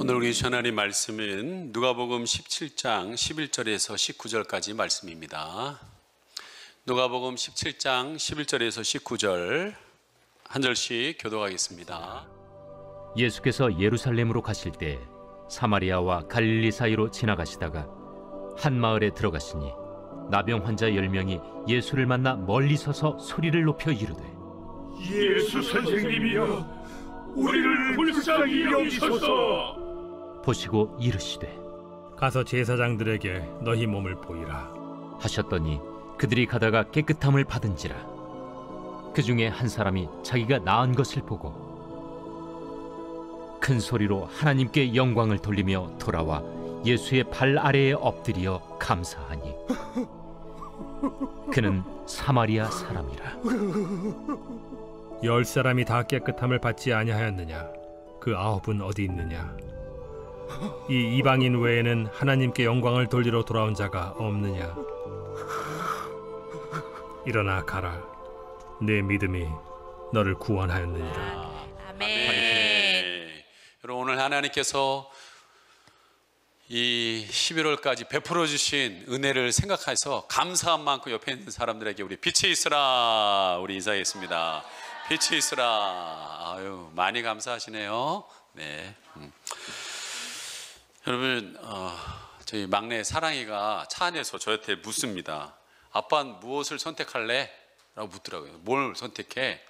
오늘 우리 전하는 말씀은 누가복음 17장 11절에서 19절까지 말씀입니다. 누가복음 17장 11절에서 19절 한 절씩 교독하겠습니다. 예수께서 예루살렘으로 가실 때 사마리아와 갈릴리 사이로 지나가시다가 한 마을에 들어가시니 나병 환자 10명이 예수를 만나 멀리 서서 소리를 높여 이르되 예수 선생님이여, 우리를 불쌍히 여기소서. 보시고 이르시되 가서 제사장들에게 너희 몸을 보이라 하셨더니 그들이 가다가 깨끗함을 받은지라. 그 중에 한 사람이 자기가 나은 것을 보고 큰 소리로 하나님께 영광을 돌리며 돌아와 예수의 발 아래에 엎드려 감사하니 그는 사마리아 사람이라. 10사람이 다 깨끗함을 받지 아니하였느냐? 그 9은 어디 있느냐? 이 이방인 외에는 하나님께 영광을 돌리러 돌아온 자가 없느냐? 일어나 가라. 내 믿음이 너를 구원하였느니라. 아멘. 여러분, 오늘 하나님께서 이 11월까지 베풀어 주신 은혜를 생각해서 감사한 만큼 옆에 있는 사람들에게 우리 빛이 있으라 우리 인사했습니다. 빛이 있으라. 아유, 많이 감사하시네요. 네. 여러분, 저희 막내 사랑이가 차 안에서 저한테 묻습니다. 아빠는 무엇을 선택할래? 라고 묻더라고요. 뭘 선택해?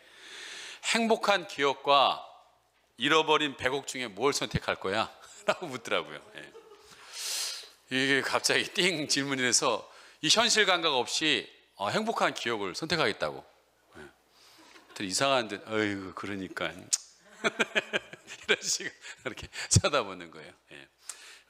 행복한 기억과 잃어버린 100억 중에 뭘 선택할 거야? 라고 묻더라고요. 네. 이게 갑자기 띵 질문이 돼서 이 현실 감각 없이 행복한 기억을 선택하겠다고. 네. 이상한 듯, 어이구, 그러니까. 이런 식으로 이렇게 쳐다보는 거예요. 네.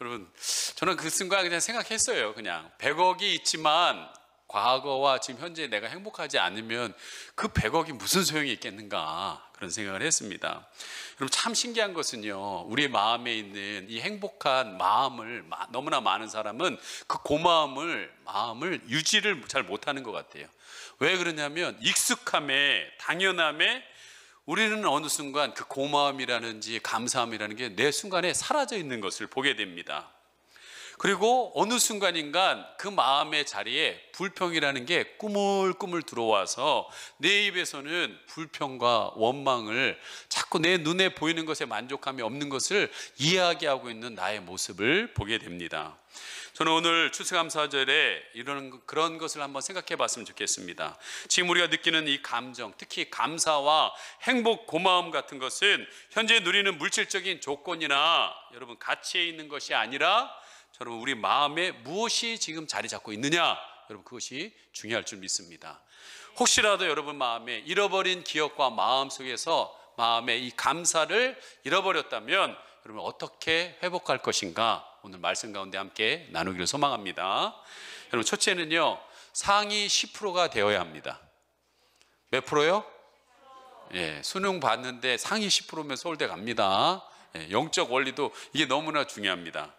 여러분, 저는 그 순간 그냥 생각했어요. 그냥 100억이 있지만 과거와 지금 현재 내가 행복하지 않으면 그 100억이 무슨 소용이 있겠는가, 그런 생각을 했습니다. 여러분, 참 신기한 것은요, 우리의 마음에 있는 이 행복한 마음을 너무나 많은 사람은 그 마음을 유지를 잘 못하는 것 같아요. 왜 그러냐면 익숙함에, 당연함에 우리는 어느 순간 그 고마움이라든지 감사함이라는 게 내 순간에 사라져 있는 것을 보게 됩니다. 그리고 어느 순간인간 그 마음의 자리에 불평이라는 게 꾸물꾸물 들어와서 내 입에서는 불평과 원망을 자꾸 내 눈에 보이는 것에 만족감이 없는 것을 이야기하고 있는 나의 모습을 보게 됩니다. 저는 오늘 추수감사절에 그런 것을 한번 생각해 봤으면 좋겠습니다. 지금 우리가 느끼는 이 감정, 특히 감사와 행복, 고마움 같은 것은 현재 누리는 물질적인 조건이나 여러분 가치에 있는 것이 아니라 여러분 우리 마음에 무엇이 지금 자리 잡고 있느냐, 여러분 그것이 중요할 줄 믿습니다. 혹시라도 여러분 마음에 잃어버린 기억과 마음 속에서 마음의 이 감사를 잃어버렸다면 여러분 어떻게 회복할 것인가, 오늘 말씀 가운데 함께 나누기를 소망합니다. 여러분, 첫째는요, 상위 10%가 되어야 합니다. 몇 프로요? 예, 수능 봤는데 상위 10%면 서울대 갑니다. 예, 영적 원리도 이게 너무나 중요합니다.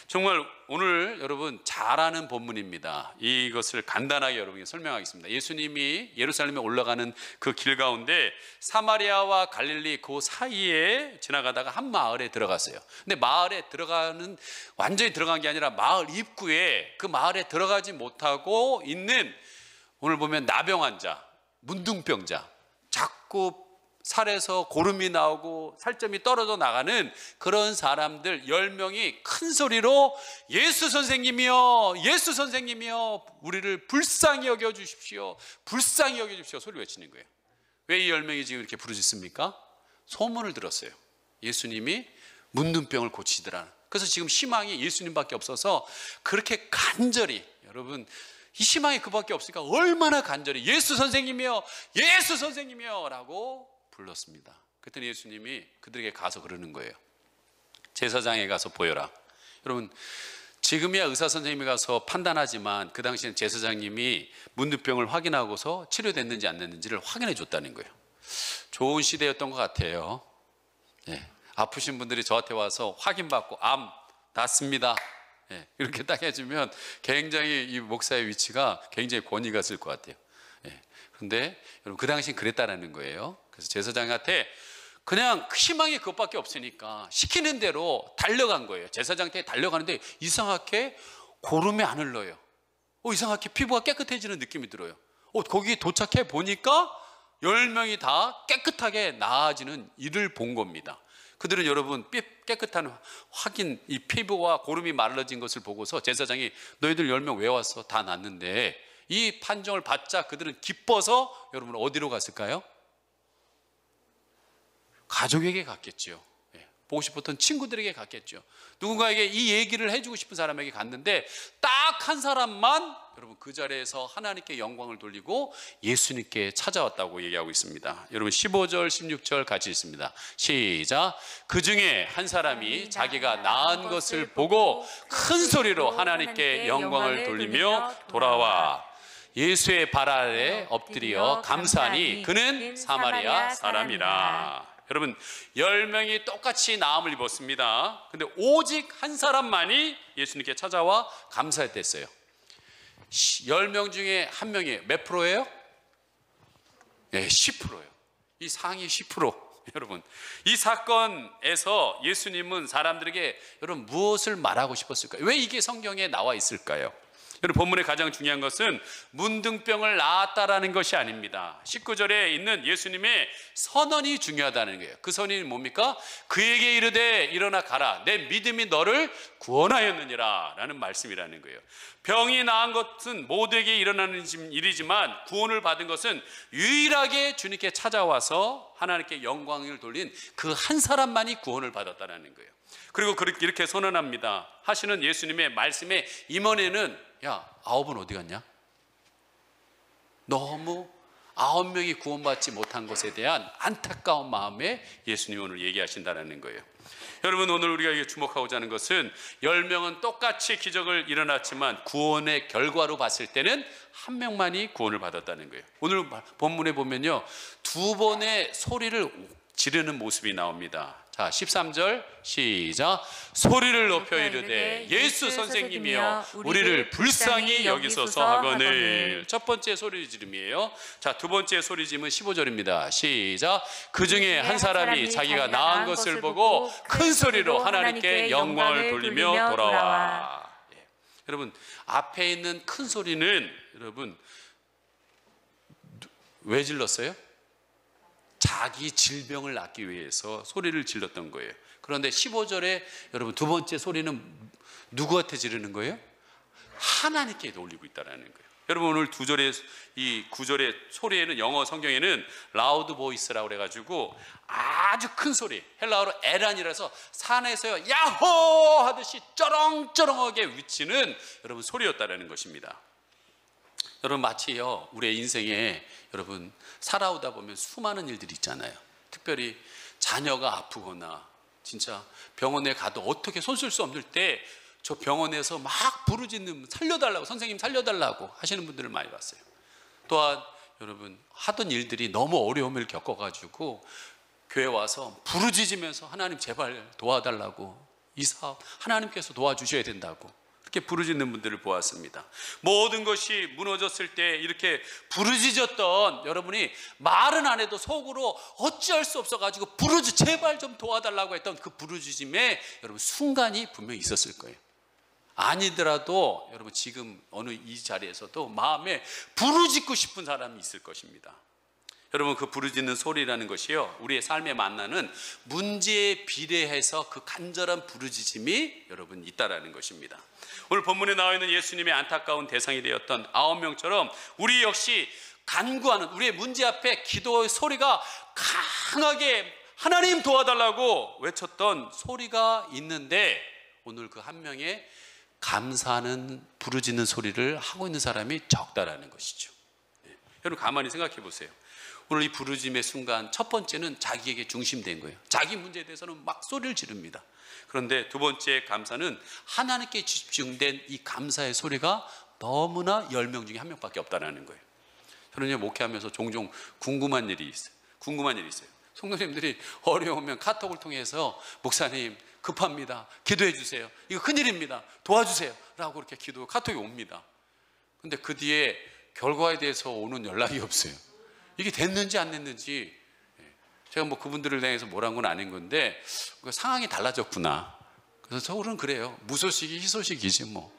정말 오늘 여러분 잘 아는 본문입니다. 이것을 간단하게 여러분에게 설명하겠습니다. 예수님이 예루살렘에 올라가는 그 길 가운데 사마리아와 갈릴리 그 사이에 지나가다가 한 마을에 들어갔어요. 근데 마을에 완전히 들어간 게 아니라 마을 입구에, 그 마을에 들어가지 못하고 있는, 오늘 보면 나병 환자, 문둥병자, 자꾸 살에서 고름이 나오고 살점이 떨어져 나가는 그런 사람들 10명이 큰 소리로 예수 선생님이여, 예수 선생님이여, 우리를 불쌍히 여겨주십시오, 불쌍히 여겨주십시오 소리 외치는 거예요. 왜 이 10명이 지금 이렇게 부르짖습니까? 소문을 들었어요. 예수님이 문둥병을 고치더라. 그래서 지금 희망이 예수님밖에 없어서 그렇게 간절히, 여러분 이 희망이 그밖에 없으니까 얼마나 간절히 예수 선생님이여, 예수 선생님이여 라고 불렀습니다. 그랬더니 예수님이 그들에게 가서 그러는 거예요. 제사장에 가서 보여라. 여러분, 지금이야 의사 선생님이 가서 판단하지만 그 당시엔 제사장님이 문둥병을 확인하고서 치료됐는지 안 됐는지를 확인해 줬다는 거예요. 좋은 시대였던 것 같아요. 예, 아프신 분들이 저한테 와서 확인받고 암 낫습니다, 예, 이렇게 딱 해주면 굉장히 이 목사의 위치가 굉장히 권위가 있을 것 같아요. 예, 그런데 여러분 그 당시엔 그랬다라는 거예요. 그래서 제사장한테 그냥 희망이 그것밖에 없으니까 시키는 대로 달려간 거예요. 제사장한테 달려가는데 이상하게 고름이 안 흘러요. 이상하게 피부가 깨끗해지는 느낌이 들어요. 거기 도착해 보니까 10명이 다 깨끗하게 나아지는 일을 본 겁니다. 그들은 여러분 깨끗한 확인, 이 피부와 고름이 말라진 것을 보고서 제사장이 너희들 10명 왜 왔어? 다 났는데, 이 판정을 받자 그들은 기뻐서 여러분 어디로 갔을까요? 가족에게 갔겠죠. 보고 싶었던 친구들에게 갔겠죠. 누군가에게 이 얘기를 해주고 싶은 사람에게 갔는데 딱 한 사람만 여러분 그 자리에서 하나님께 영광을 돌리고 예수님께 찾아왔다고 얘기하고 있습니다. 여러분 15절 16절 같이 있습니다. 시작. 그 중에 한 사람이 자기가 나은 것을 보고 큰 소리로 하나님께 영광을 돌리며 돌아와 예수의 발 아래 엎드려 감사하니 그는 사마리아 사람이라. 여러분 10명이 똑같이 나음을 입었습니다. 근데 오직 한 사람만이 예수님께 찾아와 감사했댔어요. 10명 중에 한 명이 몇 프로예요? 네, 10%예요. 이 상위 10%. 여러분 이 사건에서 예수님은 사람들에게 여러분 무엇을 말하고 싶었을까요? 왜 이게 성경에 나와 있을까요? 여러분 본문의 가장 중요한 것은 문둥병을 낳았다라는 것이 아닙니다. 19절에 있는 예수님의 선언이 중요하다는 거예요. 그 선언이 뭡니까? 그에게 이르되 일어나 가라, 내 믿음이 너를 구원하였느니라 라는 말씀이라는 거예요. 병이 나은 것은 모두에게 일어나는 일이지만 구원을 받은 것은 유일하게 주님께 찾아와서 하나님께 영광을 돌린 그 한 사람만이 구원을 받았다는 거예요. 그리고 이렇게 선언합니다. 하시는 예수님의 말씀의 임원에는 야, 9은 어디 갔냐? 너무 9명이 구원받지 못한 것에 대한 안타까운 마음에 예수님이 오늘 얘기하신다는 거예요. 여러분 오늘 우리가 주목하고자 하는 것은 10명은 똑같이 기적을 일어났지만 구원의 결과로 봤을 때는 한 명만이 구원을 받았다는 거예요. 오늘 본문에 보면요 2번의 소리를 지르는 모습이 나옵니다. 자 13절 시작. 소리를 높여 이르되 예수 선생님이여 우리를 불쌍히 여기소서 하거늘. 첫 번째 소리 지름이에요. 자 두 번째 소리 지름은 15절입니다. 시작. 그 중에 한 사람이 자기가 나은 것을 보고 큰 소리로 하나님께 영광을 돌리며 돌아와. 여러분 앞에 있는 큰 소리는 여러분 왜 질렀어요? 자기 질병을 낫기 위해서 소리를 질렀던 거예요. 그런데 15절에 여러분 두 번째 소리는 누구한테 지르는 거예요? 하나님께 올리고 있다는 거예요. 여러분 오늘 이 9절의 소리에는 영어 성경에는 라우드 보이스라고 그래가지고 아주 큰 소리, 헬라어로 에란이라서 산에서 야호 하듯이 쩌렁쩌렁하게 외치는 여러분 소리였다는 것입니다. 여러분 마치요 우리의 인생에 여러분 살아오다 보면 수많은 일들이 있잖아요. 특별히 자녀가 아프거나 진짜 병원에 가도 어떻게 손 쓸 수 없을 때 저 병원에서 막 부르짖는 살려달라고, 선생님 살려달라고 하시는 분들을 많이 봤어요. 또한 여러분 하던 일들이 너무 어려움을 겪어가지고 교회 와서 부르짖으면서 하나님 제발 도와달라고, 이 사업 하나님께서 도와주셔야 된다고 이렇게 부르짖는 분들을 보았습니다. 모든 것이 무너졌을 때 이렇게 부르짖었던 여러분이 말은 안 해도 속으로 어찌할 수 없어가지고 제발 좀 도와달라고 했던 그 부르짖음에 여러분 순간이 분명히 있었을 거예요. 아니더라도 여러분 지금 어느 이 자리에서도 마음에 부르짖고 싶은 사람이 있을 것입니다. 여러분 그 부르짖는 소리라는 것이요 우리의 삶에 만나는 문제에 비례해서 그 간절한 부르짖음이 여러분 있다라는 것입니다. 오늘 본문에 나와 있는 예수님의 안타까운 대상이 되었던 9명처럼 우리 역시 간구하는 우리의 문제 앞에 기도의 소리가 강하게 하나님 도와달라고 외쳤던 소리가 있는데 오늘 그 한 명의 감사하는 부르짖는 소리를 하고 있는 사람이 적다라는 것이죠. 여러분 가만히 생각해 보세요. 오늘 이 부르짖음의 순간 첫 번째는 자기에게 중심된 거예요. 자기 문제에 대해서는 막 소리를 지릅니다. 그런데 두 번째 감사는 하나님께 집중된 이 감사의 소리가 너무나 10명 중에 한 명밖에 없다는 거예요. 저는 목회하면서 종종 궁금한 일이 있어요. 성도님들이 어려우면 카톡을 통해서 목사님 급합니다. 기도해 주세요. 이거 큰일입니다. 도와주세요. 라고 이렇게 카톡이 옵니다. 근데 그 뒤에 결과에 대해서 오는 연락이 없어요. 이게 됐는지 안 됐는지 제가 뭐 그분들을 향해서 뭐란 건 아닌 건데 상황이 달라졌구나. 그래서 서울은 그래요. 무소식이 희소식이지 뭐.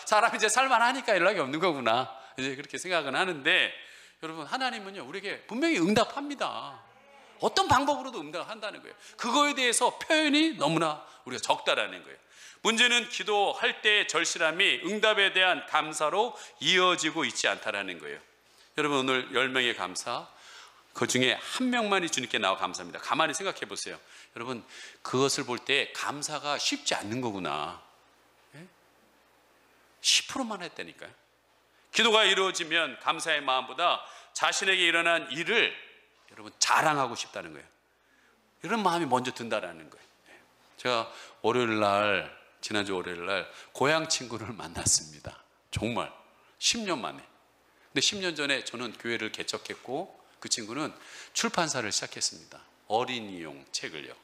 사람이 이제 살만하니까 연락이 없는 거구나. 이제 그렇게 생각은 하는데, 여러분 하나님은요 우리에게 분명히 응답합니다. 어떤 방법으로도 응답한다는 거예요. 그거에 대해서 표현이 너무나 우리가 적다라는 거예요. 문제는 기도할 때의 절실함이 응답에 대한 감사로 이어지고 있지 않다라는 거예요. 여러분 오늘 10명의 감사, 그 중에 한 명만이 주님께 나와 감사합니다. 가만히 생각해 보세요. 여러분 그것을 볼 때 감사가 쉽지 않는 거구나. 10%만 했다니까요. 기도가 이루어지면 감사의 마음보다 자신에게 일어난 일을 여러분 자랑하고 싶다는 거예요. 이런 마음이 먼저 든다라는 거예요. 제가 지난주 월요일 날 고향 친구를 만났습니다. 정말 10년 만에. 근데 10년 전에 저는 교회를 개척했고 그 친구는 출판사를 시작했습니다. 어린이용 책을요.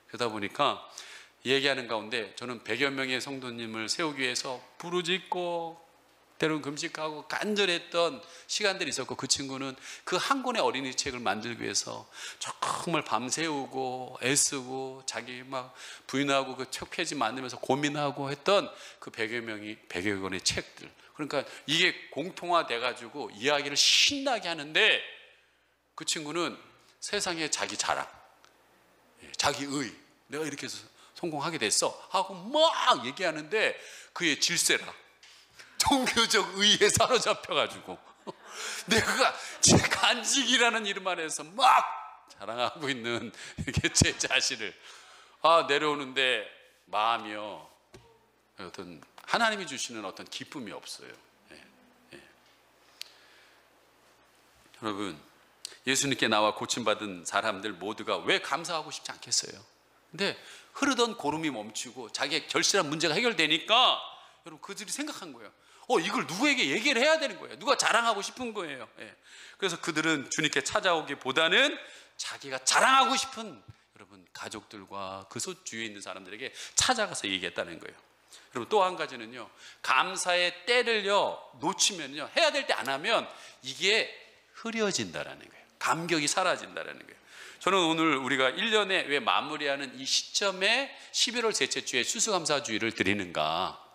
그러다 보니까 얘기하는 가운데 저는 100여 명의 성도님을 세우기 위해서 부르짖고 때로는 금식하고 간절했던 시간들이 있었고, 그 친구는 그 한 권의 어린이 책을 만들기 위해서 정말 밤새우고 애쓰고 자기 막 부인하고 그 책 페이지 만들면서 고민하고 했던 그 100여 권의 책들. 그러니까 이게 공통화돼 가지고 이야기를 신나게 하는데, 그 친구는 세상에 자기 자랑, 자기 의, 내가 이렇게 해서 성공하게 됐어 하고 막 얘기하는데 그의 질세라, 종교적 의에 사로잡혀가지고 내가 제 간직이라는 이름 아래서 막 자랑하고 있는 이렇게 제 자신을 내려오는데 마음이요, 어떤 하나님이 주시는 어떤 기쁨이 없어요. 여러분 예수님께 나와 고침받은 사람들 모두가 왜 감사하고 싶지 않겠어요? 근데 흐르던 고름이 멈추고 자기의 결실한 문제가 해결되니까 여러분 그들이 생각한 거예요. 이걸 누구에게 얘기를 해야 되는 거예요. 누가 자랑하고 싶은 거예요. 그래서 그들은 주님께 찾아오기보다는 자기가 자랑하고 싶은 여러분 가족들과 그 주위에 있는 사람들에게 찾아가서 얘기했다는 거예요. 여러분 또 한 가지는요, 감사의 때를요 놓치면요, 해야 될 때 안 하면 이게 흐려진다라는 거예요. 감격이 사라진다라는 거예요. 저는 오늘 우리가 1년에 왜 마무리하는 이 시점에 11월 셋째 주에 추수감사주의를 드리는가?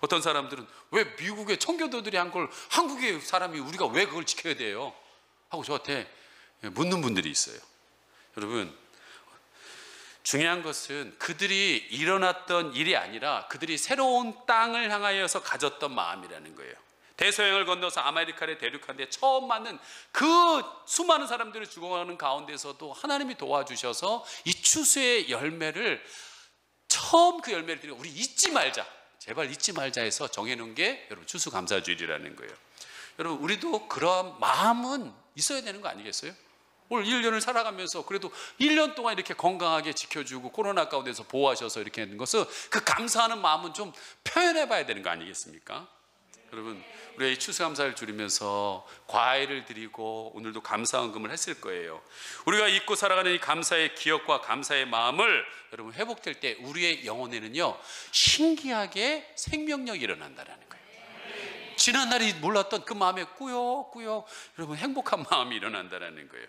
어떤 사람들은 왜 미국의 청교도들이 한 걸 한국의 사람이 우리가 왜 그걸 지켜야 돼요? 하고 저한테 묻는 분들이 있어요. 여러분 중요한 것은 그들이 일어났던 일이 아니라 그들이 새로운 땅을 향하여서 가졌던 마음이라는 거예요. 대서양을 건너서 아메리카를 대륙한 데 처음 맞는 그 수많은 사람들이 죽어가는 가운데서도 하나님이 도와주셔서 이 추수의 열매를, 처음 그 열매를 드리고 우리 잊지 말자, 제발 잊지 말자 해서 정해놓은 게 여러분 추수감사주일이라는 거예요. 여러분 우리도 그러한 마음은 있어야 되는 거 아니겠어요? 올 1년을 살아가면서 그래도 1년 동안 이렇게 건강하게 지켜주고 코로나 가운데서 보호하셔서 이렇게 하는 것은 그 감사하는 마음은 좀 표현해 봐야 되는 거 아니겠습니까? 여러분 우리가 이 추수감사를 줄이면서 과일을 드리고 오늘도 감사헌금을 했을 거예요. 우리가 잊고 살아가는 이 감사의 기억과 감사의 마음을 여러분 회복될 때 우리의 영혼에는요 신기하게 생명력이 일어난다는 거예요. 지난날이 몰랐던 그 마음에 꾸역꾸역 여러분 행복한 마음이 일어난다는 거예요.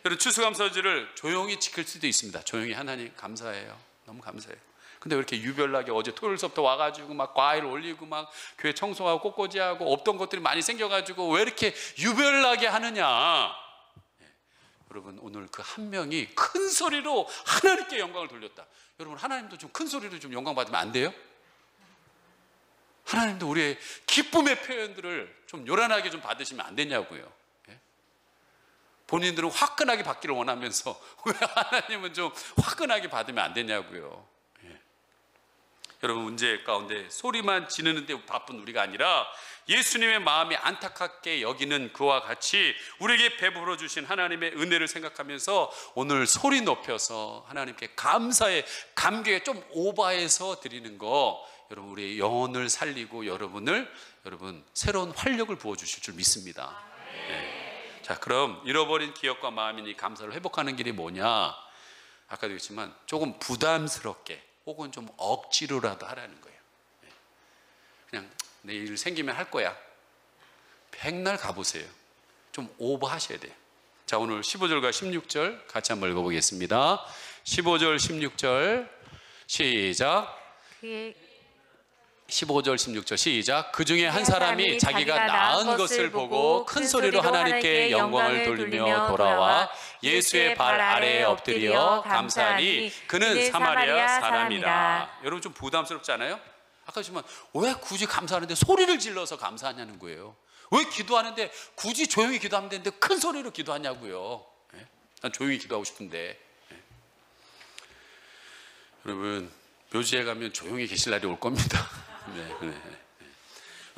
여러분 추수감사주를 조용히 지킬 수도 있습니다. 조용히 하나님 감사해요, 너무 감사해요. 근데 왜 이렇게 유별나게 어제 토요일서부터 와가지고 막 과일 올리고 막 교회 청소하고 꽃꽂이하고 없던 것들이 많이 생겨가지고 왜 이렇게 유별나게 하느냐? 여러분 오늘 그 한 명이 큰 소리로 하나님께 영광을 돌렸다. 여러분 하나님도 좀 큰 소리로 좀 영광 받으면 안 돼요? 하나님도 우리의 기쁨의 표현들을 좀 요란하게 좀 받으시면 안 되냐고요. 본인들은 화끈하게 받기를 원하면서 왜 하나님은 좀 화끈하게 받으면 안 되냐고요. 여러분 문제 가운데 소리만 지르는데 바쁜 우리가 아니라 예수님의 마음이 안타깝게 여기는 그와 같이 우리에게 베풀어 주신 하나님의 은혜를 생각하면서 오늘 소리 높여서 하나님께 감사의 감격에 좀 오버해서 드리는 거, 여러분 우리의 영혼을 살리고 여러분 새로운 활력을 부어주실 줄 믿습니다. 자, 그럼 잃어버린 기억과 마음이니 감사를 회복하는 길이 뭐냐? 아까도 얘기했지만 조금 부담스럽게 혹은 좀 억지로라도 하라는 거예요. 그냥 내일 생기면 할 거야. 백날 가보세요. 좀 오버하셔야 돼요. 자, 오늘 15절과 16절 같이 한번 읽어보겠습니다. 15절 16절 시작. 15절 16절 시작. 그 중에 한 사람이 자기가 낳은 것을 보고 큰 소리로 하나님께 영광을 돌리며 돌아와 예수의 발 아래에 엎드려 감사하니 그는 사마리아 사람이다. 여러분 좀 부담스럽지 않아요? 아까 지만 왜 굳이 감사하는데 소리를 질러서 감사하냐는 거예요. 왜 기도하는데 굳이 조용히 기도하면 되는데 큰 소리로 기도하냐고요. 난 조용히 기도하고 싶은데. 여러분 묘지에 가면 조용히 계실 날이 올 겁니다. 네.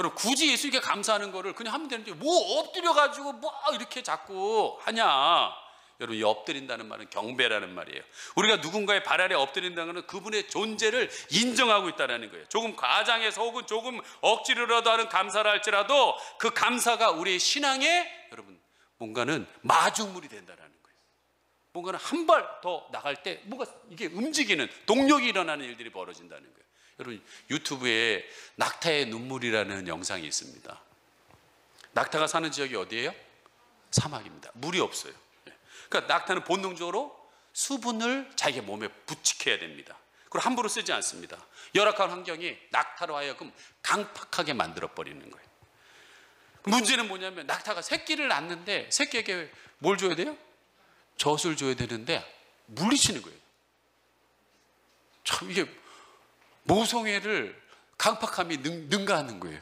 여러분 굳이 예수님께 감사하는 거를 그냥 하면 되는데 뭐 엎드려가지고 뭐 이렇게 자꾸 하냐. 여러분 이 엎드린다는 말은 경배라는 말이에요. 우리가 누군가의 발 아래 엎드린다는 것은 그분의 존재를 인정하고 있다는 거예요. 조금 과장해서 혹은 조금 억지로라도 하는 감사를 할지라도 그 감사가 우리의 신앙에 여러분 뭔가는 마중물이 된다는 거예요. 뭔가는 한 발 더 나갈 때 뭔가 이게 움직이는 동력이 일어나는 일들이 벌어진다는 거예요. 여러분 유튜브에 낙타의 눈물이라는 영상이 있습니다. 낙타가 사는 지역이 어디예요? 사막입니다. 물이 없어요. 그러니까 낙타는 본능적으로 수분을 자기 몸에 부착해야 됩니다. 그리고 함부로 쓰지 않습니다. 열악한 환경이 낙타로 하여금 강팍하게 만들어버리는 거예요. 문제는 뭐냐면 낙타가 새끼를 낳는데 새끼에게 뭘 줘야 돼요? 젖을 줘야 되는데 물리치는 거예요. 참 이게 모성애를 강팍함이 능가하는 거예요.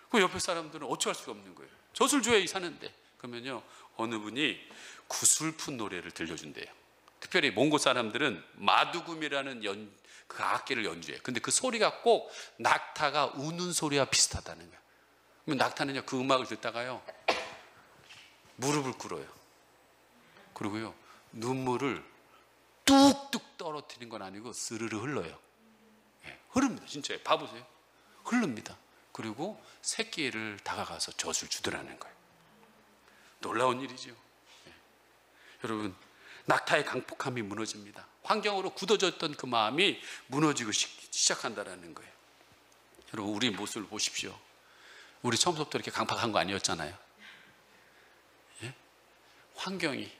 그 옆에 사람들은 어찌할 수가 없는 거예요. 젖을 줘야 사는데. 그러면요 어느 분이 구슬픈 노래를 들려준대요. 특별히 몽고 사람들은 마두금이라는 그 악기를 연주해요. 근데 그 소리가 꼭 낙타가 우는 소리와 비슷하다는 거예요. 그러면 낙타는요 그 음악을 듣다가요 무릎을 꿇어요. 그리고요 눈물을 뚝뚝 떨어뜨리는 건 아니고 스르르 흘러요. 흐릅니다. 진짜요. 봐보세요. 흐릅니다. 그리고 새끼를 다가가서 젖을 주더라는 거예요. 놀라운 일이죠. 여러분 낙타의 강폭함이 무너집니다. 환경으로 굳어졌던 그 마음이 무너지고 시작한다는 거예요. 여러분 우리 모습을 보십시오. 우리 처음부터 이렇게 강팍한 거 아니었잖아요. 환경이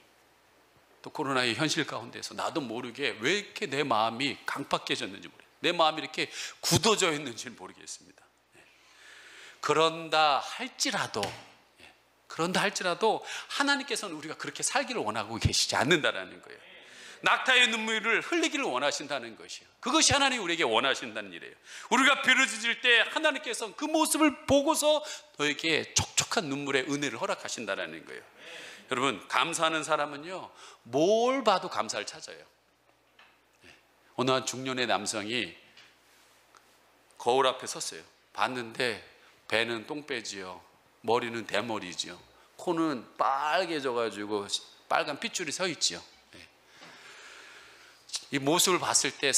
또 코로나의 현실 가운데서 나도 모르게 왜 이렇게 내 마음이 강팍해졌는지 모르겠어요. 내 마음이 이렇게 굳어져 있는지 모르겠습니다. 그런다 할지라도 하나님께서는 우리가 그렇게 살기를 원하고 계시지 않는다라는 거예요. 낙타의 눈물을 흘리기를 원하신다는 것이요. 그것이 하나님이 우리에게 원하신다는 일이에요. 우리가 부르짖을 때 하나님께서는 그 모습을 보고서 너에게 촉촉한 눈물의 은혜를 허락하신다는 거예요. 여러분 감사하는 사람은요 뭘 봐도 감사를 찾아요. 어느 한 중년의 남성이 거울 앞에 섰어요. 봤는데 배는 똥배지요, 머리는 대머리지요, 코는 빨개져가지고 빨간 핏줄이 서 있지요. 이 모습을 봤을 때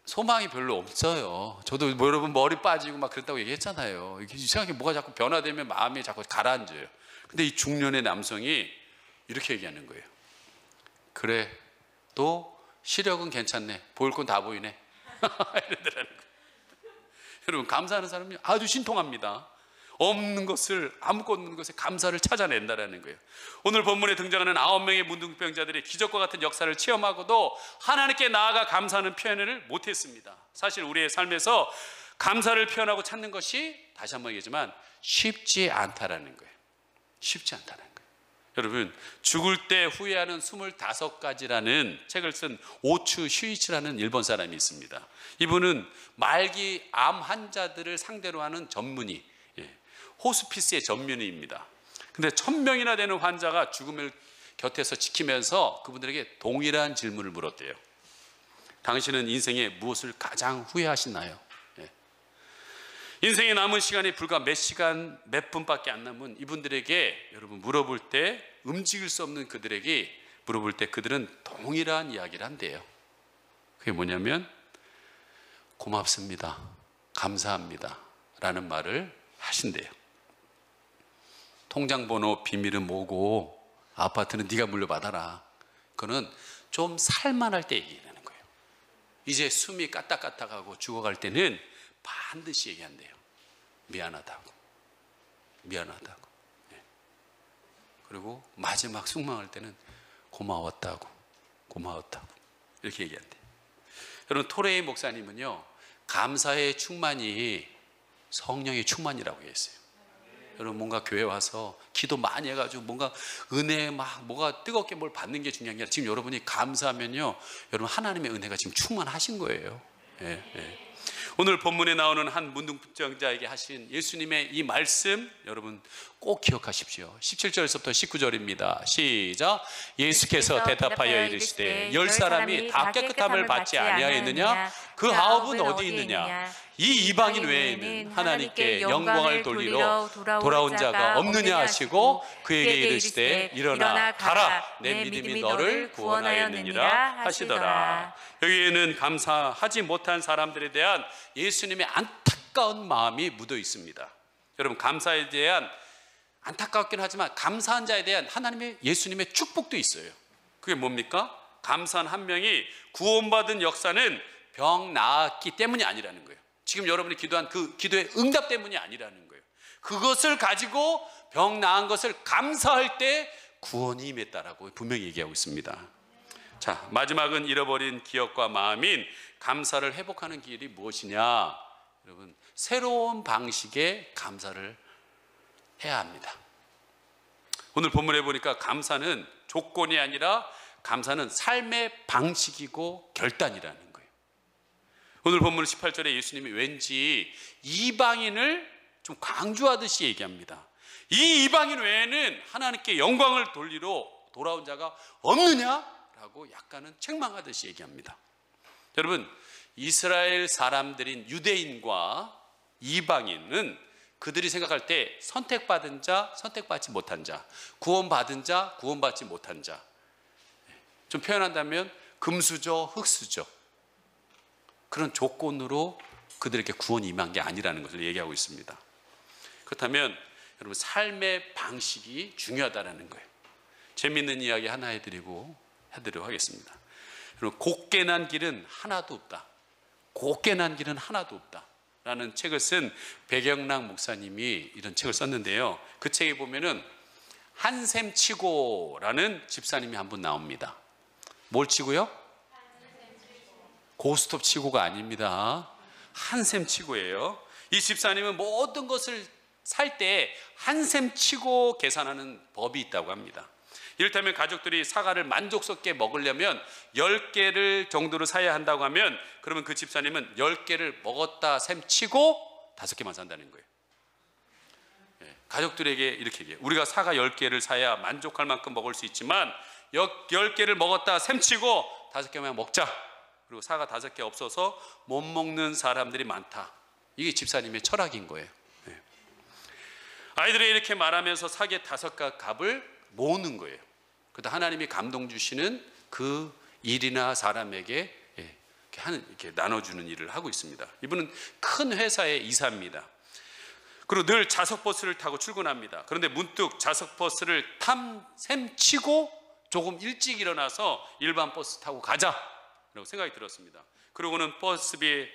소망이 별로 없어요. 저도 여러분 머리 빠지고 막 그랬다고 얘기했잖아요. 이게 이상하게 뭐가 자꾸 변화되면 마음이 자꾸 가라앉아요. 근데 이 중년의 남성이 이렇게 얘기하는 거예요. 그래, 또 시력은 괜찮네. 보일 건 다 보이네. 이러더라는 거예요. 여러분 감사하는 사람이 아주 신통합니다. 없는 것을, 아무것도 없는 것에 감사를 찾아낸다라는 거예요. 오늘 본문에 등장하는 9명의 문둥병자들이 기적과 같은 역사를 체험하고도 하나님께 나아가 감사하는 표현을 못했습니다. 사실 우리의 삶에서 감사를 표현하고 찾는 것이 다시 한번 얘기하지만 쉽지 않다라는 거예요. 쉽지 않다는 거예요. 여러분 죽을 때 후회하는 25가지라는 책을 쓴 오추 슈이치라는 일본 사람이 있습니다. 이분은 말기 암 환자들을 상대로 하는 전문의, 호스피스의 전문의입니다. 근데 1000명이나 되는 환자가 죽음을 곁에서 지키면서 그분들에게 동일한 질문을 물었대요. 당신은 인생에 무엇을 가장 후회하시나요? 인생에 남은 시간이 불과 몇 시간, 몇 분밖에 안 남은 이분들에게 여러분 물어볼 때, 움직일 수 없는 그들에게 물어볼 때 그들은 동일한 이야기를 한대요. 그게 뭐냐면 고맙습니다, 감사합니다 라는 말을 하신대요. 통장번호 비밀은 뭐고 아파트는 네가 물려받아라. 그거는 좀 살만할 때 얘기하는 거예요. 이제 숨이 까딱까딱하고 죽어갈 때는 반드시 얘기한대요. 미안하다고. 그리고 마지막 숙망할 때는 고마웠다고 이렇게 얘기한대요. 여러분, 토레이 목사님은요, 감사의 충만이 성령의 충만이라고 했어요. 여러분, 뭔가 교회 와서 기도 많이 해가지고 뭔가 은혜 막 뭐가 뜨겁게 뭘 받는 게 중요한 게 아니라 지금 여러분이 감사하면요, 여러분 하나님의 은혜가 지금 충만하신 거예요. 오늘 본문에 나오는 한 문둥병자에게 하신 예수님의 이 말씀 여러분 꼭 기억하십시오. 17절에서부터 19절입니다. 시작. 예수께서 대답하여 이르시되 열 사람이 다 깨끗함을 받지 아니하였느냐? 그 아홉은 어디 있느냐? 이 이방인 외에는 하나님께 영광을 돌리러 돌아온 자가 없느냐 하시고 그에게 이르시되 일어나 가라, 내 믿음이 너를 구원하였느니라 하시더라. 여기에는 감사하지 못한 사람들에 대한 예수님의 안타까운 마음이 묻어 있습니다. 여러분, 감사에 대한 안타깝긴 하지만 감사한 자에 대한 하나님의 예수님의 축복도 있어요. 그게 뭡니까? 감사한 한 명이 구원받은 역사는 병 나았기 때문이 아니라는 거예요. 지금 여러분이 기도한 그 기도의 응답 때문이 아니라는 거예요. 그것을 가지고 병 나은 것을 감사할 때 구원이 임했다라고 분명히 얘기하고 있습니다. 자, 마지막은 잃어버린 기억과 마음인 감사를 회복하는 길이 무엇이냐? 여러분, 새로운 방식의 감사를 해야 합니다. 오늘 본문에 보니까 감사는 조건이 아니라 감사는 삶의 방식이고 결단이라는 거예요. 오늘 본문 18절에 예수님이 왠지 이방인을 좀 강조하듯이 얘기합니다. 이 이방인 외에는 하나님께 영광을 돌리러 돌아온 자가 없느냐? 라고 약간은 책망하듯이 얘기합니다. 여러분, 이스라엘 사람들인 유대인과 이방인은 그들이 생각할 때 선택받은 자, 선택받지 못한 자, 구원받은 자, 구원받지 못한 자, 좀 표현한다면 금수저, 흙수저, 그런 조건으로 그들에게 구원이 임한 게 아니라는 것을 얘기하고 있습니다. 그렇다면 여러분, 삶의 방식이 중요하다는 거예요. 재미있는 이야기 하나 해드리도록 하겠습니다. 여러분, 곱게 난 길은 하나도 없다. 곱게 난 길은 하나도 없다 라는 책을 쓴 백영락 목사님이 이런 책을 썼는데요, 그 책에 보면은 한샘 치고라는 집사님이 한 분 나옵니다. 뭘 치고요? 고스톱 치고가 아닙니다. 한샘 치고예요. 이 집사님은 모든 것을 살 때 한샘 치고 계산하는 법이 있다고 합니다. 이를테면 가족들이 사과를 만족스럽게 먹으려면 10개를 정도로 사야 한다고 하면, 그러면 그 집사님은 10개를 먹었다 셈 치고 5개만 산다는 거예요. 가족들에게 이렇게 얘기해요. 우리가 사과 10개를 사야 만족할 만큼 먹을 수 있지만 10개를 먹었다 셈 치고 5개만 먹자. 그리고 사과 5개 없어서 못 먹는 사람들이 많다. 이게 집사님의 철학인 거예요. 아이들이 이렇게 말하면서 사과 5가 값을 모으는 거예요. 그러다 하나님이 감동 주시는 그 일이나 사람에게 이렇게 나눠주는 일을 하고 있습니다. 이분은 큰 회사의 이사입니다. 그리고 늘 자석버스를 타고 출근합니다. 그런데 문득 자석버스를 셈 치고 조금 일찍 일어나서 일반 버스 타고 가자라고 생각이 들었습니다. 그러고는 버스비의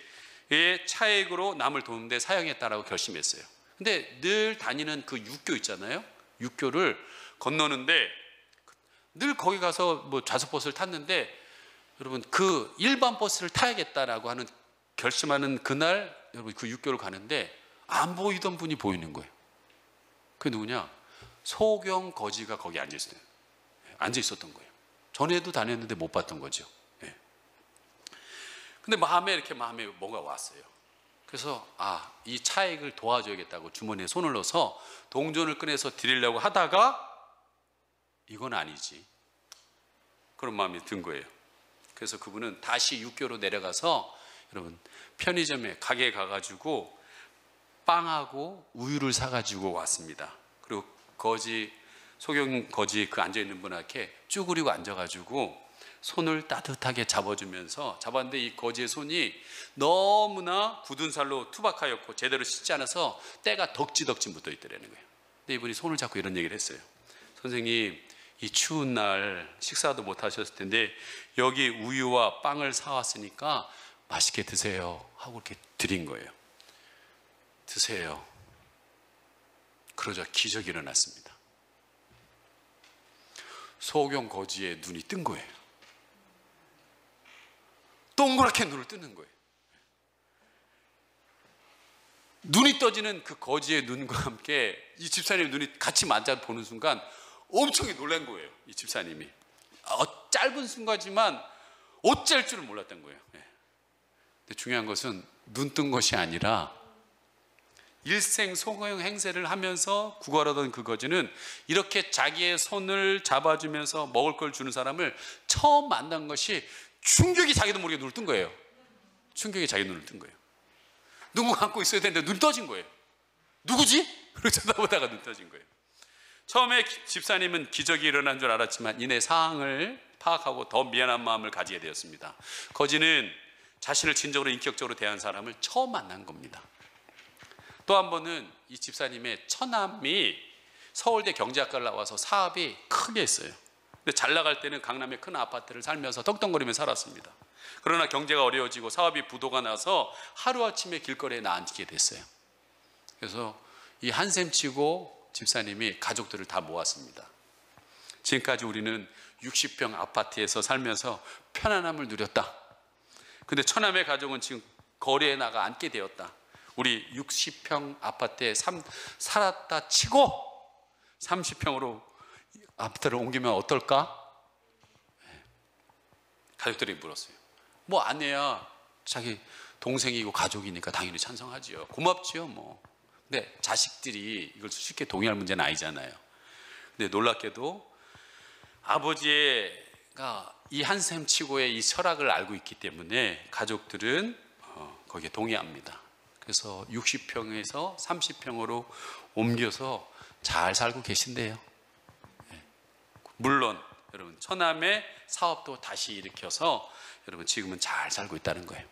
차액으로 남을 도는데 사용했다라고 결심했어요. 근데 늘 다니는 그 육교 있잖아요. 육교를 건너는데 늘 거기 가서 뭐 좌석버스를 탔는데, 여러분, 그 일반 버스를 타야겠다라고 하는 결심하는 그날 여러분 그 육교를 가는데 안 보이던 분이 보이는 거예요. 그게 누구냐? 소경 거지가 거기 앉아 있었던 거예요. 전에도 다녔는데 못 봤던 거죠. 근데 마음에 뭐가 왔어요. 그래서 이 차액을 도와줘야겠다고 주머니에 손을 넣어서 동전을 꺼내서 드리려고 하다가 이건 아니지, 그런 마음이 든 거예요. 그래서 그분은 다시 육교로 내려가서 여러분 편의점에 가게에 가가지고 빵하고 우유를 사가지고 왔습니다. 그리고 소경 거지 그 앉아있는 분한테 쭈그리고 앉아가지고 손을 따뜻하게 잡았는데 이 거지의 손이 너무나 굳은 살로 투박하였고 제대로 씻지 않아서 때가 덕지덕지 묻어 있더라는 거예요. 근데 이분이 손을 잡고 이런 얘기를 했어요. 선생님, 이 추운 날 식사도 못 하셨을 텐데 여기 우유와 빵을 사왔으니까 맛있게 드세요 하고 이렇게 드린 거예요. 드세요. 그러자 기적이 일어났습니다. 소경 거지의 눈이 뜬 거예요. 동그랗게 눈을 뜨는 거예요. 눈이 떠지는 그 거지의 눈과 함께 이 집사님 눈이 같이 맞아 보는 순간 엄청 놀란 거예요. 이 집사님이 짧은 순간이지만 어쩔 줄을 몰랐던 거예요. 근데 중요한 것은 눈 뜬 것이 아니라 일생 소경 행세를 하면서 구걸하던 그 거지는 이렇게 자기의 손을 잡아주면서 먹을 걸 주는 사람을 처음 만난 것이 충격이 자기도 모르게 눈을 뜬 거예요. 충격이 자기 눈을 뜬 거예요. 눈 감고 있어야 되는데 눈이 떠진 거예요. 누구지? 그러고 쳐다보다가 눈 떠진 거예요. 처음에 집사님은 기적이 일어난 줄 알았지만 이내 상황을 파악하고 더 미안한 마음을 가지게 되었습니다. 거지는 자신을 진정으로 인격적으로 대한 사람을 처음 만난 겁니다. 또 한 번은 이 집사님의 처남이 서울대 경제학과를 나와서 사업이 크게 했어요. 근데 잘 나갈 때는 강남의 큰 아파트를 살면서 떵떵거리며 살았습니다. 그러나 경제가 어려워지고 사업이 부도가 나서 하루아침에 길거리에 나앉게 됐어요. 그래서 이 한샘 치고 집사님이 가족들을 다 모았습니다. 지금까지 우리는 60평 아파트에서 살면서 편안함을 누렸다. 근데 처남의 가족은 지금 거리에 나가 앉게 되었다. 우리 60평 아파트에 살았다 치고 30평으로 아파트를 옮기면 어떨까? 가족들이 물었어요. 뭐 아내야 자기 동생이고 가족이니까 당연히 찬성하지요. 고맙지요 뭐. 근데 자식들이 이걸 쉽게 동의할 문제는 아니잖아요. 근데 놀랍게도 아버지가 이 한샘 치고의 이 철학을 알고 있기 때문에 가족들은 거기에 동의합니다. 그래서 60평에서 30평으로 옮겨서 잘 살고 계신데요. 물론 여러분 처남의 사업도 다시 일으켜서 여러분 지금은 잘 살고 있다는 거예요.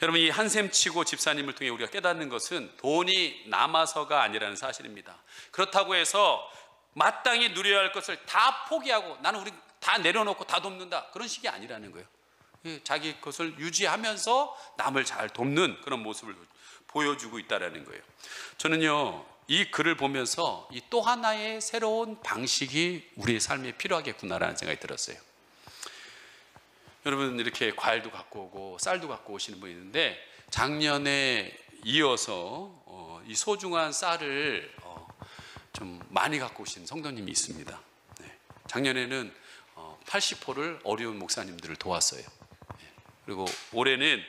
여러분 이 한샘 치고 집사님을 통해 우리가 깨닫는 것은 돈이 남아서가 아니라는 사실입니다. 그렇다고 해서 마땅히 누려야 할 것을 다 포기하고 나는 우리 다 내려놓고 다 돕는다 그런 식이 아니라는 거예요. 자기 것을 유지하면서 남을 잘 돕는 그런 모습을 보여주고 있다는 거예요. 저는요 이 글을 보면서 이 또 하나의 새로운 방식이 우리의 삶에 필요하겠구나라는 생각이 들었어요. 여러분 이렇게 과일도 갖고 오고 쌀도 갖고 오시는 분이 있는데 작년에 이어서 이 소중한 쌀을 좀 많이 갖고 오신 성도님이 있습니다. 작년에는 80호를 어려운 목사님들을 도왔어요. 그리고 올해는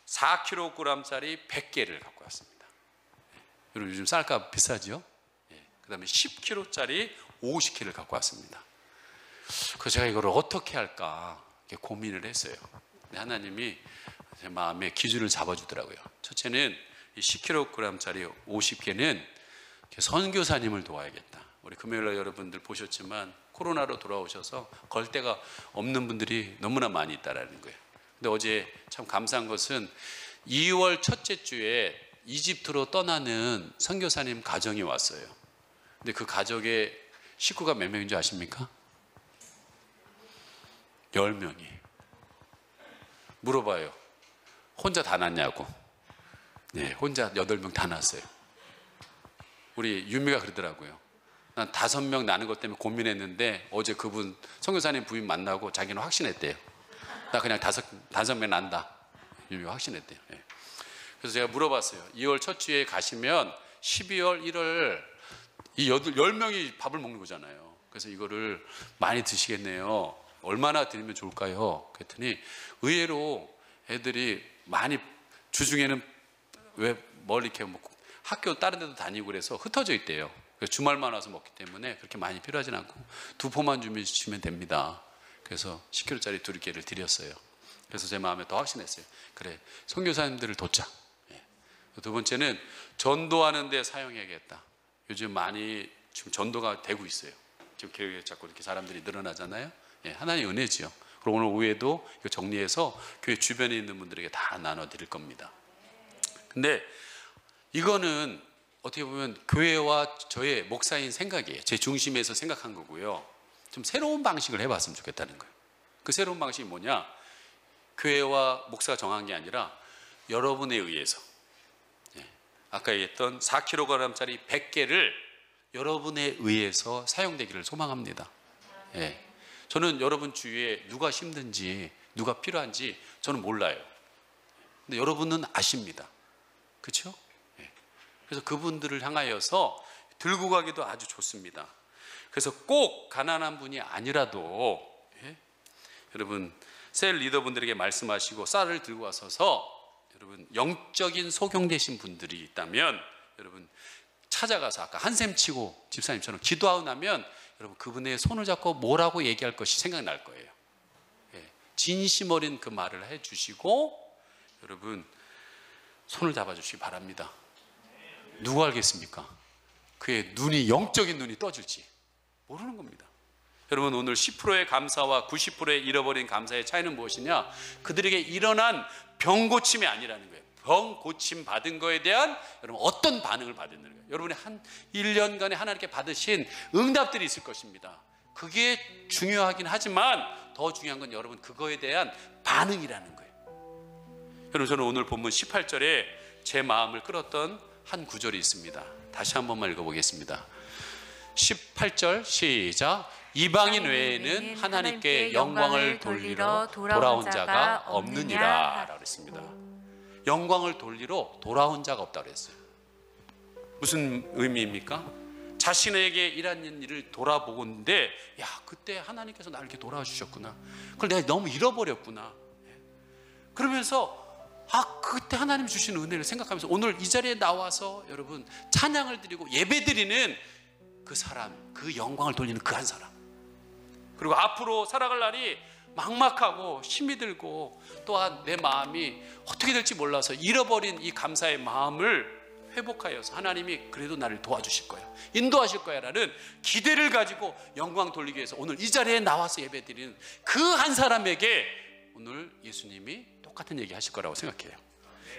4kg짜리 100개를 갖고 왔습니다. 여러분 요즘 쌀값 비싸죠? 그 다음에 10kg짜리 50개를 갖고 왔습니다. 그래서 제가 이걸 어떻게 할까 이렇게 고민을 했어요. 근데 하나님이 제 마음에 기준을 잡아주더라고요. 첫째는 이 10kg짜리 50개는 선교사님을 도와야겠다. 우리 금요일날 여러분들 보셨지만 코로나로 돌아오셔서 걸 데가 없는 분들이 너무나 많이 있다라는 거예요. 근데 어제 참 감사한 것은 2월 첫째 주에 이집트로 떠나는 선교사님 가정이 왔어요. 근데 그 가족의 식구가 몇 명인 줄 아십니까? 10명이. 물어봐요. 혼자 다 낳냐고. 네, 혼자 8명 다 낳았어요. 우리 유미가 그러더라고요. 난 5명 낳는 것 때문에 고민했는데 어제 그분 선교사님 부인 만나고 자기는 확신했대요. 나 그냥 5명 낳는다. 유미가 확신했대요. 네. 그래서 제가 물어봤어요. 2월 첫 주에 가시면 12월 1월 이 10명이 밥을 먹는 거잖아요. 그래서 이거를 많이 드시겠네요. 얼마나 드리면 좋을까요? 그랬더니 의외로 애들이 많이 주중에는 왜 멀리 이렇게 뭐 학교 다른 데도 다니고 그래서 흩어져 있대요. 그래서 주말만 와서 먹기 때문에 그렇게 많이 필요하진 않고 2포만 주시면 됩니다. 그래서 10kg짜리 2개를 드렸어요. 그래서 제 마음에 더 확신했어요. 그래, 선교사님들을 돕자. 두 번째는 전도하는 데 사용해야겠다. 요즘 많이 지금 전도가 되고 있어요. 지금 교회에 자꾸 이렇게 사람들이 늘어나잖아요. 하나님의 은혜지요. 그리고 오늘 오후에도 이거 정리해서 교회 주변에 있는 분들에게 다 나눠 드릴 겁니다. 근데 이거는 어떻게 보면 교회와 저의 목사인 생각이에요. 제 중심에서 생각한 거고요. 좀 새로운 방식을 해봤으면 좋겠다는 거예요. 그 새로운 방식이 뭐냐? 교회와 목사가 정한 게 아니라 여러분에 의해서 아까 얘기했던 4kg짜리 100개를 여러분에 의해서 사용되기를 소망합니다. 예. 저는 여러분 주위에 누가 힘든지 누가 필요한지 저는 몰라요. 근데 여러분은 아십니다. 그렇죠? 예. 그래서 그분들을 향하여서 들고 가기도 아주 좋습니다. 그래서 꼭 가난한 분이 아니라도 예? 여러분 셀 리더분들에게 말씀하시고 쌀을 들고 와서서 여러분 영적인 소경되신 분들이 있다면 여러분 찾아가서 아까 한샘 치고 집사님처럼 기도하고 나면 여러분 그분의 손을 잡고 뭐라고 얘기할 것이 생각날 거예요. 예, 진심 어린 그 말을 해주시고 여러분 손을 잡아주시기 바랍니다. 누가 알겠습니까? 그의 눈이 영적인 눈이 떠질지 모르는 겁니다. 여러분 오늘 10%의 감사와 90%의 잃어버린 감사의 차이는 무엇이냐? 그들에게 일어난 병 고침이 아니라는 거예요. 병 고침 받은 거에 대한 여러분 어떤 반응을 받는 거예요. 여러분이 한 1년간에 하나님께 받으신 응답들이 있을 것입니다. 그게 중요하긴 하지만 더 중요한 건 여러분 그거에 대한 반응이라는 거예요. 여러분 저는 오늘 본문 18절에 제 마음을 끌었던 한 구절이 있습니다. 다시 한 번만 읽어보겠습니다. 18절 시작. 이방인 외에는 하나님께 영광을 돌리러 돌아온 자가 없느니라 라고 했습니다. 영광을 돌리러 돌아온 자가 없다고 했어요. 무슨 의미입니까? 자신에게 일한 일을 돌아보고인데 야 그때 하나님께서 나를 이렇게 돌아와 주셨구나. 그걸 내가 너무 잃어버렸구나. 그러면서 그때 하나님 주신 은혜를 생각하면서 오늘 이 자리에 나와서 여러분 찬양을 드리고 예배 드리는 그 사람, 그 영광을 돌리는 그 한 사람, 그리고 앞으로 살아갈 날이 막막하고 힘이 들고 또한 내 마음이 어떻게 될지 몰라서 잃어버린 이 감사의 마음을 회복하여서 하나님이 그래도 나를 도와주실 거야, 인도하실 거야 라는 기대를 가지고 영광 돌리기 위해서 오늘 이 자리에 나와서 예배 드리는 그 한 사람에게 오늘 예수님이 똑같은 얘기 하실 거라고 생각해요.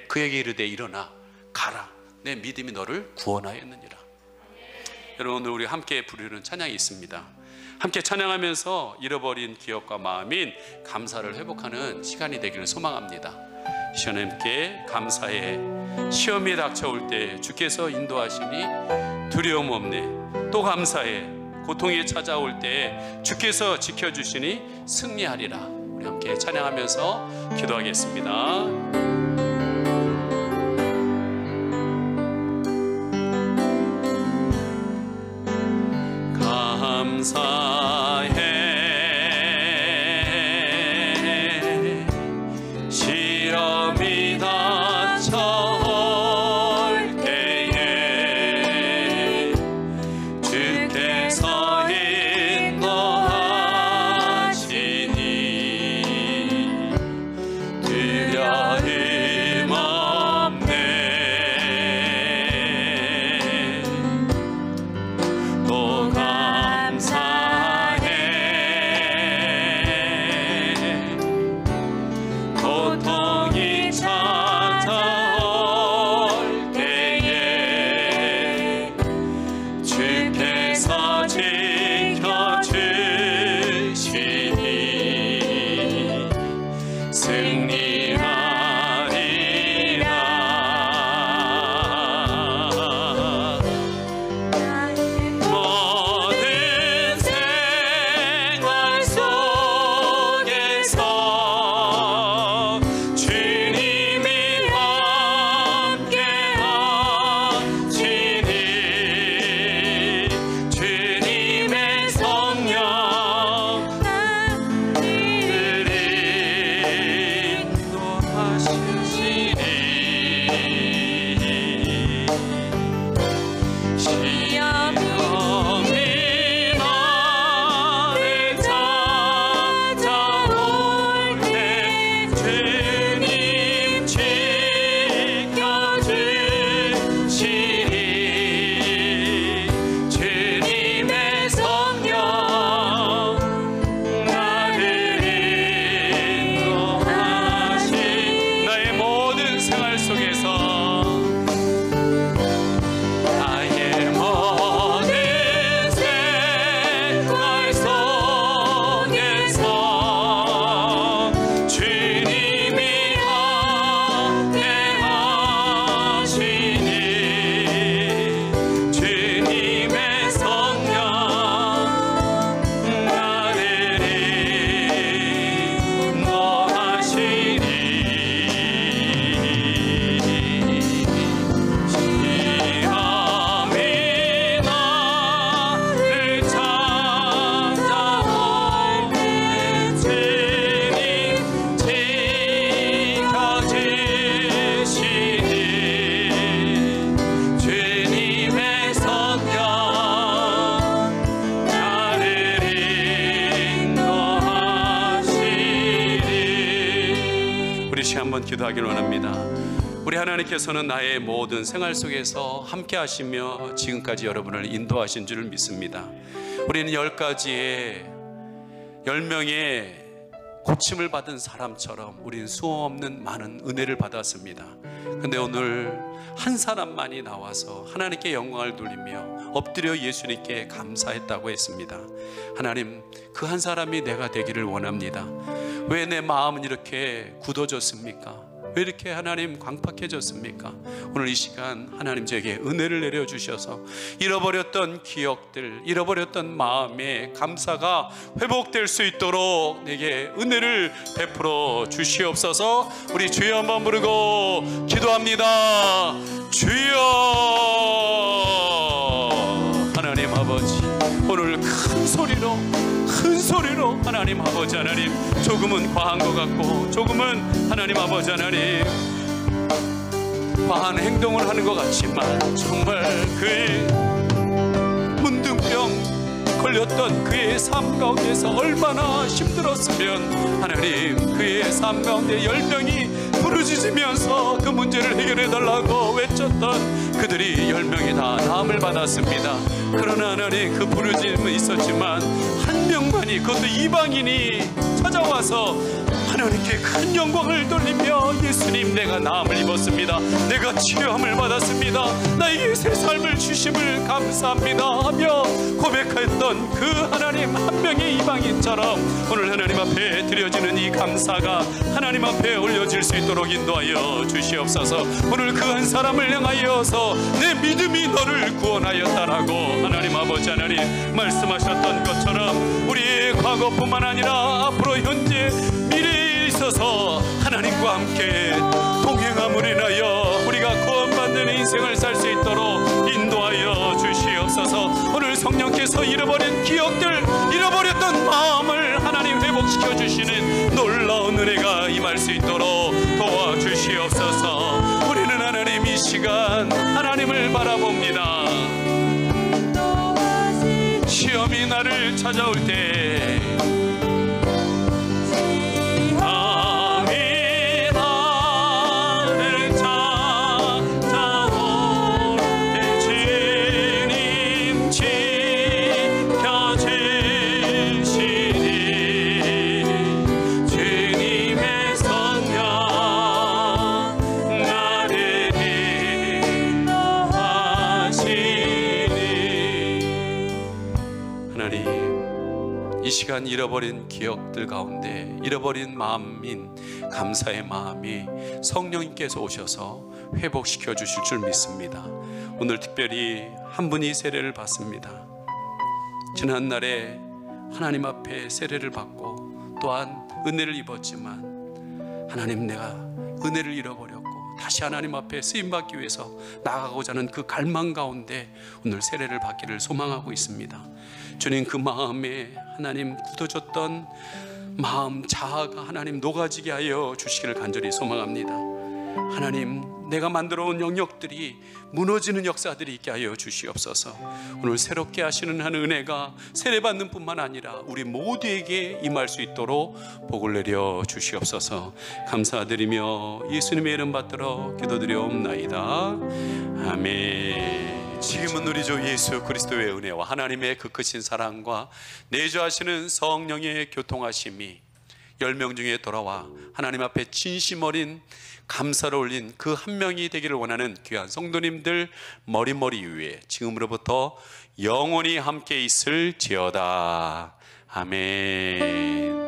그에게 이르되 일어나 가라, 내 믿음이 너를 구원하였느니라. 여러분 오늘 우리 함께 부르는 찬양이 있습니다. 함께 찬양하면서 잃어버린 기억과 마음인 감사를 회복하는 시간이 되기를 소망합니다. 시험님께 감사해. 시험이 닥쳐올 때 주께서 인도하시니 두려움 없네. 또 감사해. 고통이 찾아올 때 주께서 지켜주시니 승리하리라. 우리 함께 찬양하면서 기도하겠습니다. 감사해. 시험이 닥쳐올 때에 주께서 인도하시니 두려움 기도하기를 원합니다. 우리 하나님께서는 나의 모든 생활 속에서 함께 하시며 지금까지 여러분을 인도하신 줄 믿습니다. 우리는 10명의 고침을 받은 사람처럼 우리는 수없는 많은 은혜를 받았습니다. 근데 오늘 한 사람만이 나와서 하나님께 영광을 돌리며 엎드려 예수님께 감사했다고 했습니다. 하나님, 그 한 사람이 내가 되기를 원합니다. 왜 내 마음은 이렇게 굳어졌습니까? 왜 이렇게 하나님 광팍해졌습니까? 오늘 이 시간 하나님 저에게 은혜를 내려주셔서 잃어버렸던 기억들, 잃어버렸던 마음의 감사가 회복될 수 있도록 내게 은혜를 베풀어 주시옵소서. 우리 주여 한번 부르고 기도합니다. 주여. 하나님 아버지, 오늘 큰 소리로 하나님 아버지 하나님, 조금은 과한 것 같고 조금은 하나님 아버지 하나님 과한 행동을 하는 것 같지만 정말 그의 문둥병 걸렸던 그의 삶 가운데서 얼마나 힘들었으면 하나님, 그의 삶 가운데 10명이 부르짖으면서 그 문제를 해결해 달라고 외쳤던 그들이 10명이 다 나음을 받았습니다. 그러나 하나님, 그 부르짖음은 있었지만 한 명만이, 그것도 이방인이 찾아와서 하나님께 큰 영광을 돌리며 예수님, 내가 나음을 입었습니다. 내가 치료함을 받았습니다. 나에게 새 삶을 주심을 감사합니다 하며 고백했던 그 하나님 한 명의 이방인처럼 오늘 하나님 앞에 드려지는 이 감사가 하나님 앞에 올려질 수 있도록 인도하여 주시옵소서. 오늘 그 한 사람을 향하여서 내 믿음이 너를 구원하였다라고 하나님 아버지 하나님 말씀하셨던 것처럼 우리의 과거뿐만 아니라 앞으로 현재 미래에 있어서 하나님과 함께 동행함을 인하여 우리가 구원받는 인생을 살 수 있도록 인도하여 주시옵소서. 오늘 성령께서 잃어버린 기억들, 잃어버렸던 마음을 하나님 회복시켜 주시는 놀라운 은혜가 임할 수 있도록 도와주시옵소서. 우리는 하나님 이 시간 하나님을 바라봅니다. 시험이 나를 찾아올 때 이 시간 잃어버린 기억들 가운데 잃어버린 마음인 감사의 마음이 성령님께서 오셔서 회복시켜 주실 줄 믿습니다. 오늘 특별히 한 분이 세례를 받습니다. 지난날에 하나님 앞에 세례를 받고 또한 은혜를 입었지만 하나님, 내가 은혜를 잃어버렸고 다시 하나님 앞에 쓰임받기 위해서 나아가고자 하는 그 갈망 가운데 오늘 세례를 받기를 소망하고 있습니다. 주님, 그 마음에 하나님 굳어졌던 마음 자아가 하나님 녹아지게 하여 주시기를 간절히 소망합니다. 하나님, 내가 만들어온 영역들이 무너지는 역사들이 있게 하여 주시옵소서. 오늘 새롭게 하시는 한 은혜가 세례받는 뿐만 아니라 우리 모두에게 임할 수 있도록 복을 내려 주시옵소서. 감사드리며 예수님의 이름 받들어 기도드리옵나이다. 아멘. 지금은 우리 주 예수 그리스도의 은혜와 하나님의 그 크신 사랑과 내주하시는 성령의 교통하심이 10명 중에 돌아와 하나님 앞에 진심 어린 감사를 올린 그 한 명이 되기를 원하는 귀한 성도님들 머리머리 위에 지금으로부터 영원히 함께 있을지어다. 아멘.